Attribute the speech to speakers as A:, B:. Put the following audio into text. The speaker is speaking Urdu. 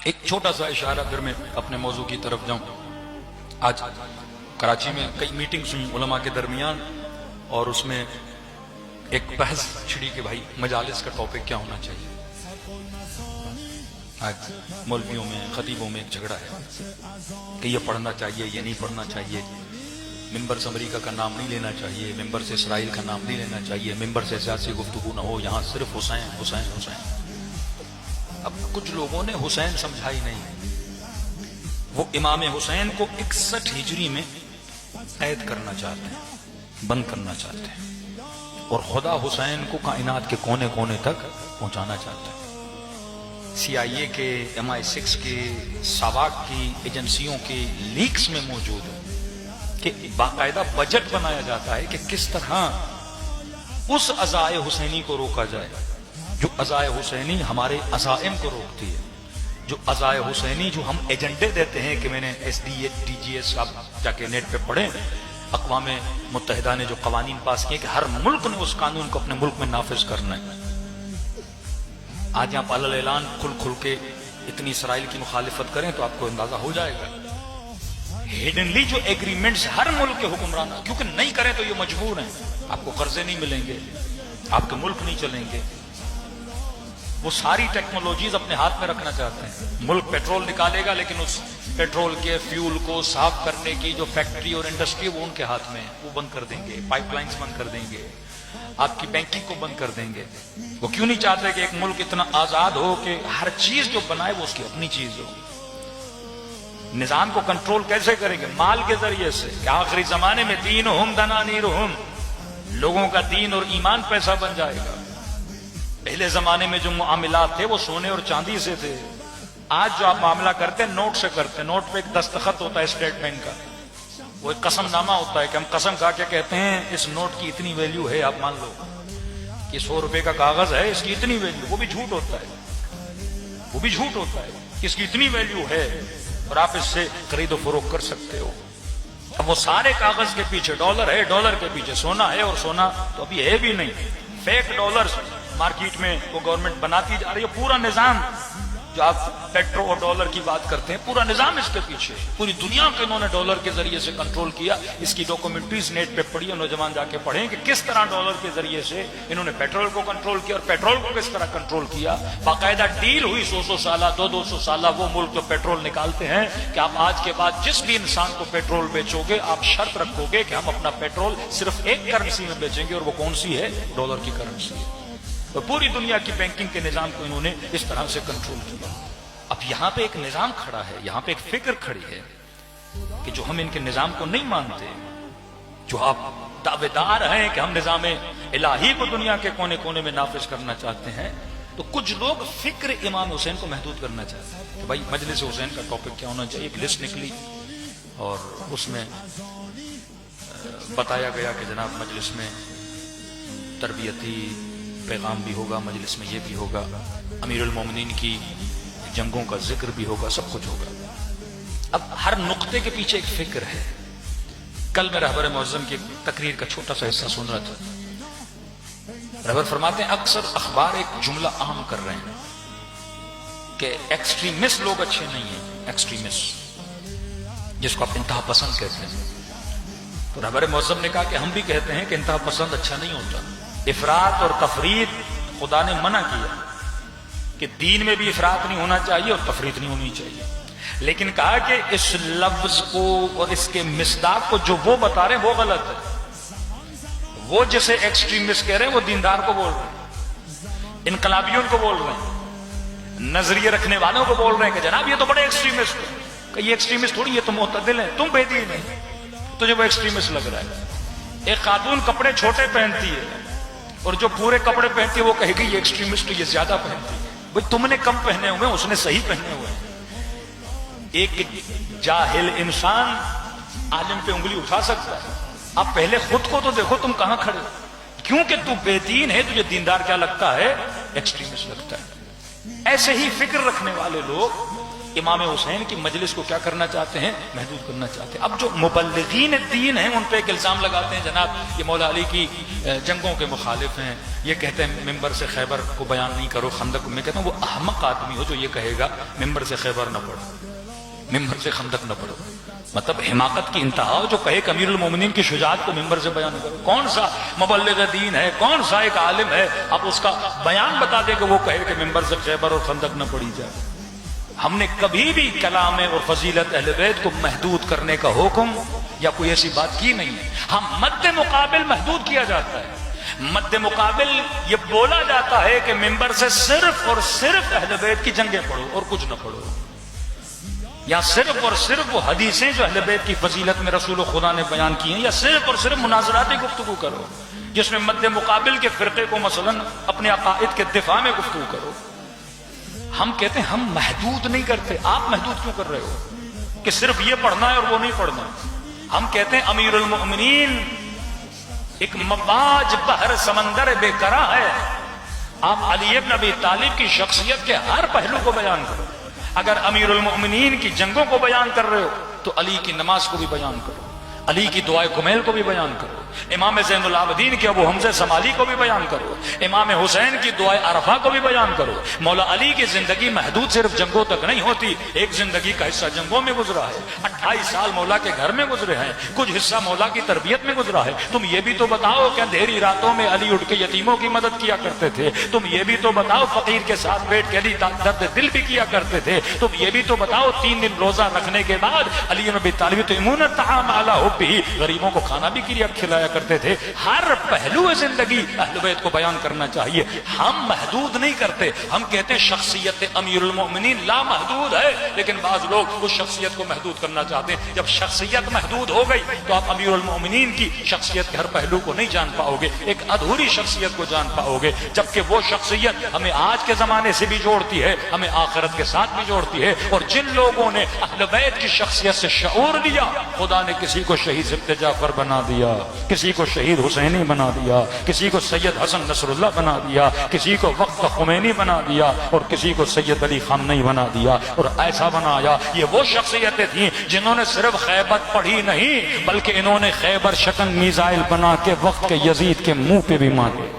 A: ایک چھوٹا سا اشارہ پھر میں اپنے موضوع کی طرف جاؤں. آج کراچی میں کئی میٹنگز ہوئی علماء کے درمیان، اور اس میں ایک بحث چھڑی کہ بھائی مجالس کا ٹاپک کیا ہونا چاہیے. آج مولویوں میں خطیبوں میں ایک جھگڑا ہے کہ یہ پڑھنا چاہیے یہ نہیں پڑھنا چاہیے، ممبر سے امریکہ کا نام نہیں لینا چاہیے، ممبر سے اسرائیل کا نام نہیں لینا چاہیے، ممبر سے سیاسی گفتگو نہ ہو، یہاں صرف حسین حسین حسین. اب کچھ لوگوں نے حسین سمجھا ہی نہیں، وہ امام حسین کو 61 ہجری میں قید کرنا چاہتے ہیں، بند کرنا چاہتے ہیں، اور خدا حسین کو کائنات کے کونے کونے تک پہنچانا چاہتے ہیں. CIA کے MI6 کے ساواک کی ایجنسیوں کے لیکس میں موجود ہے کہ باقاعدہ بجٹ بنایا جاتا ہے کہ کس طرح اس عزائے حسینی کو روکا جائے جو عزائے حسینی ہمارے عزائم کو روکتی ہے، جو عزائے حسینی جو ہم ایجنڈے دیتے ہیں کہ میں نے SDGs آپ جا کے نیٹ پہ پڑھیں، اقوام متحدہ نے جو قوانین پاس کیے کہ ہر ملک نے اس قانون کو اپنے ملک میں نافذ کرنا ہے. آج یہاں پالل اعلان کھل کھل کے اتنی اسرائیل کی مخالفت کریں تو آپ کو اندازہ ہو جائے گا. ہیڈنلی جو ایگریمنٹس ہر ملک کے حکمران، کیونکہ نہیں کریں تو یہ مجبور ہیں، آپ کو قرضے نہیں ملیں گے، آپ کے ملک نہیں چلیں گے. وہ ساری ٹیکنالوجیز اپنے ہاتھ میں رکھنا چاہتے ہیں. ملک پیٹرول نکالے گا لیکن اس پیٹرول کے فیول کو صاف کرنے کی جو فیکٹری اور انڈسٹری وہ ان کے ہاتھ میں ہے، وہ بند کر دیں گے، پائپ لائنز بند کر دیں گے، آپ کی بینکنگ کو بند کر دیں گے. وہ کیوں نہیں چاہتے کہ ایک ملک اتنا آزاد ہو کہ ہر چیز جو بنائے وہ اس کی اپنی چیز ہو. نظام کو کنٹرول کیسے کریں گے؟ مال کے ذریعے سے، کہ آخری زمانے میں دینہم دنانیرہم، لوگوں کا دین اور ایمان پیسہ بن جائے گا. پہلے زمانے میں جو معاملات تھے وہ سونے اور چاندی سے تھے. آج جو آپ معاملہ کرتے ہیں نوٹ سے کرتے ہیں. نوٹ پہ ایک دستخط ہوتا ہے اسٹیٹ بینک کا، وہ ایک قسم نامہ ہوتا ہے کہ ہم قسم کھا کے کہتے ہیں اس نوٹ کی اتنی ویلیو ہے، آپ مان لو کہ 100 روپے کا کاغذ ہے، اس کی اتنی ویلیو. وہ بھی جھوٹ ہوتا ہے، وہ بھی جھوٹ ہوتا ہے کہ اس کی اتنی ویلیو ہے اور آپ اس سے خرید و فروخت کر سکتے ہو. اب وہ سارے کاغذ کے پیچھے ڈالر ہے، ڈالر کے پیچھے سونا ہے، اور سونا تو ابھی ہے بھی نہیں. فیک ڈالر مارکیٹ میں وہ گورنمنٹ بناتی جا رہی ہے. پورا نظام جو آپ پیٹرو اور ڈالر کی بات کرتے ہیں، پورا نظام اس کے پیچھے. پوری دنیا کو انہوں نے ڈالر کے ذریعے سے کنٹرول کیا. اس کی ڈاکومنٹریز نیٹ پہ پڑھی، نوجوان جا کے پڑھیں کہ کس طرح ڈالر کے ذریعے سے انہوں نے پیٹرول کو کنٹرول کیا اور پیٹرول کو کس طرح کنٹرول کیا. باقاعدہ ڈیل ہوئی 100 سالہ 200 سالہ. وہ ملک جو پیٹرول نکالتے ہیں کہ آپ آج کے بعد جس بھی انسان کو پیٹرول بیچو گے آپ شرط رکھو گے کہ ہم اپنا پیٹرول صرف ایک کرنسی میں بیچیں گے، اور وہ کون سی ہے؟ ڈالر کی کرنسی ہے. اور پوری دنیا کی بینکنگ کے نظام کو انہوں نے اس طرح سے کنٹرول کیا. اب یہاں پہ ایک نظام کھڑا ہے، یہاں پہ ایک فکر کھڑی ہے کہ جو ہم ان کے نظام کو نہیں مانتے، جو آپ دعوے دار ہیں کہ ہم نظام الہی کو دنیا کے کونے کونے میں نافذ کرنا چاہتے ہیں، تو کچھ لوگ فکر امام حسین کو محدود کرنا چاہتے ہیں کہ بھائی مجلس حسین کا ٹاپک کیا ہونا چاہیے. ایک لسٹ نکلی اور اس میں بتایا گیا کہ جناب مجلس میں تربیتی پیغام بھی ہوگا، مجلس میں یہ بھی ہوگا، امیر المومنین کی جنگوں کا ذکر بھی ہوگا، سب کچھ ہوگا. اب ہر نقطے کے پیچھے ایک فکر ہے. کل میں رہبر معظم کی تقریر کا چھوٹا سا حصہ سن رہا تھا. رہبر فرماتے ہیں اکثر اخبار ایک جملہ عام کر رہے ہیں کہ ایکسٹریمسٹ لوگ اچھے نہیں ہیں. ایکسٹریمسٹ جس کو آپ انتہا پسند کہتے ہیں. تو رہبر معظم نے کہا کہ ہم بھی کہتے ہیں کہ انتہا پسند اچھا نہیں ہوتا. افراط اور تفریط خدا نے منع کیا کہ دین میں بھی افراط نہیں ہونا چاہیے اور تفریط نہیں ہونی چاہیے. لیکن کہا کہ اس لفظ کو اور اس کے مصداق کو جو وہ بتا رہے ہیں وہ غلط ہے. وہ جسے ایکسٹریمسٹ کہہ رہے ہیں وہ دیندار کو بول رہے ہیں، انقلابیوں کو بول رہے ہیں، نظریے رکھنے والوں کو بول رہے ہیں کہ جناب یہ تو بڑے ایکسٹریمسٹ ہیں. کہ یہ ایکسٹریمسٹ تھوڑی، یہ تو معتدل ہیں، تم بے دین ہیں، تجھے وہ ایکسٹریمسٹ لگ رہا ہے. ایک خاتون کپڑے چھوٹے پہنتی ہے اور جو پورے کپڑے پہنتی ہے وہ کہے گی یہ ایکسٹریمسٹ، یہ زیادہ پہنتی ہے. بھئی تم نے کم پہنے ہوئے، اس نے صحیح پہنے ہوئے. ایک جاہل انسان عالم پہ انگلی اٹھا سکتا ہے. آپ پہلے خود کو تو دیکھو تم کہاں کھڑے. کیونکہ تو بے دین ہے، تجھے دیندار کیا لگتا ہے؟ ایکسٹریمسٹ لگتا ہے. ایسے ہی فکر رکھنے والے لوگ امام حسین کی مجلس کو کیا کرنا چاہتے ہیں؟ محدود کرنا چاہتے ہیں۔ اب جو مبلغین دین ہیں ان پہ ایک الزام لگاتے ہیں جناب یہ مولا علی کی جنگوں کے مخالف ہیں، یہ کہتے ہیں ممبر سے خیبر کو بیان نہیں کرو، خندق میں کہتا ہوں وہ احمق آدمی ہو جو یہ کہے گا ممبر سے خیبر نہ پڑھو، ممبر سے خندق نہ پڑھو، مطلب حماقت کی انتہا ہو جو کہے کہ امیر المومنین کی شجاعت کو ممبر سے بیان کرو۔ کون سا مبلغ دین ہے، کون سا ایک عالم ہے اب اس کا بیان بتا دے کہ وہ کہے کہ ممبر سے خیبر اور خندق نہ پڑھی جائے۔ ہم نے کبھی بھی کلام اور فضیلت اہل بیت کو محدود کرنے کا حکم یا کوئی ایسی بات کی نہیں ہے۔ ہم مد مقابل محدود کیا جاتا ہے، مد مقابل یہ بولا جاتا ہے کہ ممبر سے صرف اور صرف اہل بیت کی جنگیں پڑھو اور کچھ نہ پڑھو، یا صرف اور صرف وہ حدیثیں جو اہل بیت کی فضیلت میں رسول خدا نے بیان کی ہیں، یا صرف اور صرف مناظراتی گفتگو کرو جس میں مد مقابل کے فرقے کو مثلا اپنے عقائد کے دفاع میں گفتگو کرو۔ ہم کہتے ہیں ہم محدود نہیں کرتے، آپ محدود کیوں کر رہے ہو کہ صرف یہ پڑھنا ہے اور وہ نہیں پڑھنا؟ ہم کہتے ہیں امیر المؤمنین ایک مواج بحر سمندر بے کرا ہے، آپ علی ابن ابی طالب کی شخصیت کے ہر پہلو کو بیان کرو۔ اگر امیر المؤمنین کی جنگوں کو بیان کر رہے ہو تو علی کی نماز کو بھی بیان کرو، علی کی دعائے کمیل کو بھی بیان کرو، امام زین العابدین کے ابو حمزہ سمالی کو بھی بیان کرو، امام حسین کی دعائے عرفہ کو بھی بیان کرو۔ مولا علی کی زندگی محدود صرف جنگوں تک نہیں ہوتی، ایک زندگی کا حصہ جنگوں میں گزرا ہے، 28 سال مولا کے گھر میں گزرے ہیں، کچھ حصہ مولا کی تربیت میں گزرا ہے۔ تم یہ بھی تو بتاؤ کہ اندھیری راتوں میں علی اٹھ کے یتیموں کی مدد کیا کرتے تھے، تم یہ بھی تو بتاؤ فقیر کے ساتھ بیٹھ کے علی درد دل بھی کیا کرتے تھے، تم یہ بھی تو بتاؤ 3 دن روزہ رکھنے کے بعد علی بن ابی طالب یطعمون الطعام علی حبہ، غریبوں کو کھانا بھی کھلایا کرتے تھے۔ ہر پہلو زندگی اہل بیت کو بیان کرنا چاہیے۔ ہم محدود نہیں کرتے، ہم کہتے ہیں شخصیت امیر المؤمنین لامحدود ہے، لیکن بعض لوگ اس شخصیت کو محدود کرنا چاہتے ہیں۔ جب شخصیت محدود ہو گئی تو آپ امیر المؤمنین کی شخصیت کے ہر پہلو کو نہیں جان پاؤ گے، ایک ادھوری شخصیت کو جان پاؤ گے، جبکہ وہ شخصیت ہمیں آج کے زمانے سے بھی جوڑتی ہے، ہمیں آخرت کے ساتھ بھی جوڑتی ہے۔ اور جن لوگوں نے اہل بیت کی شخصیت سے شعور لیا، خدا نے کسی کو شہید ابن جعفر بنا دیا، کسی کو شہید حسینی بنا دیا، کسی کو سید حسن نصر اللہ بنا دیا، کسی کو وقت کا خمینی بنا دیا، اور کسی کو سید علی خامنئی بنا دیا، اور ایسا بنایا۔ یہ وہ شخصیتیں تھیں جنہوں نے صرف خیبر پڑھی نہیں بلکہ انہوں نے خیبر شکن میزائل بنا کے وقت کے یزید کے منہ پہ بھی مارے۔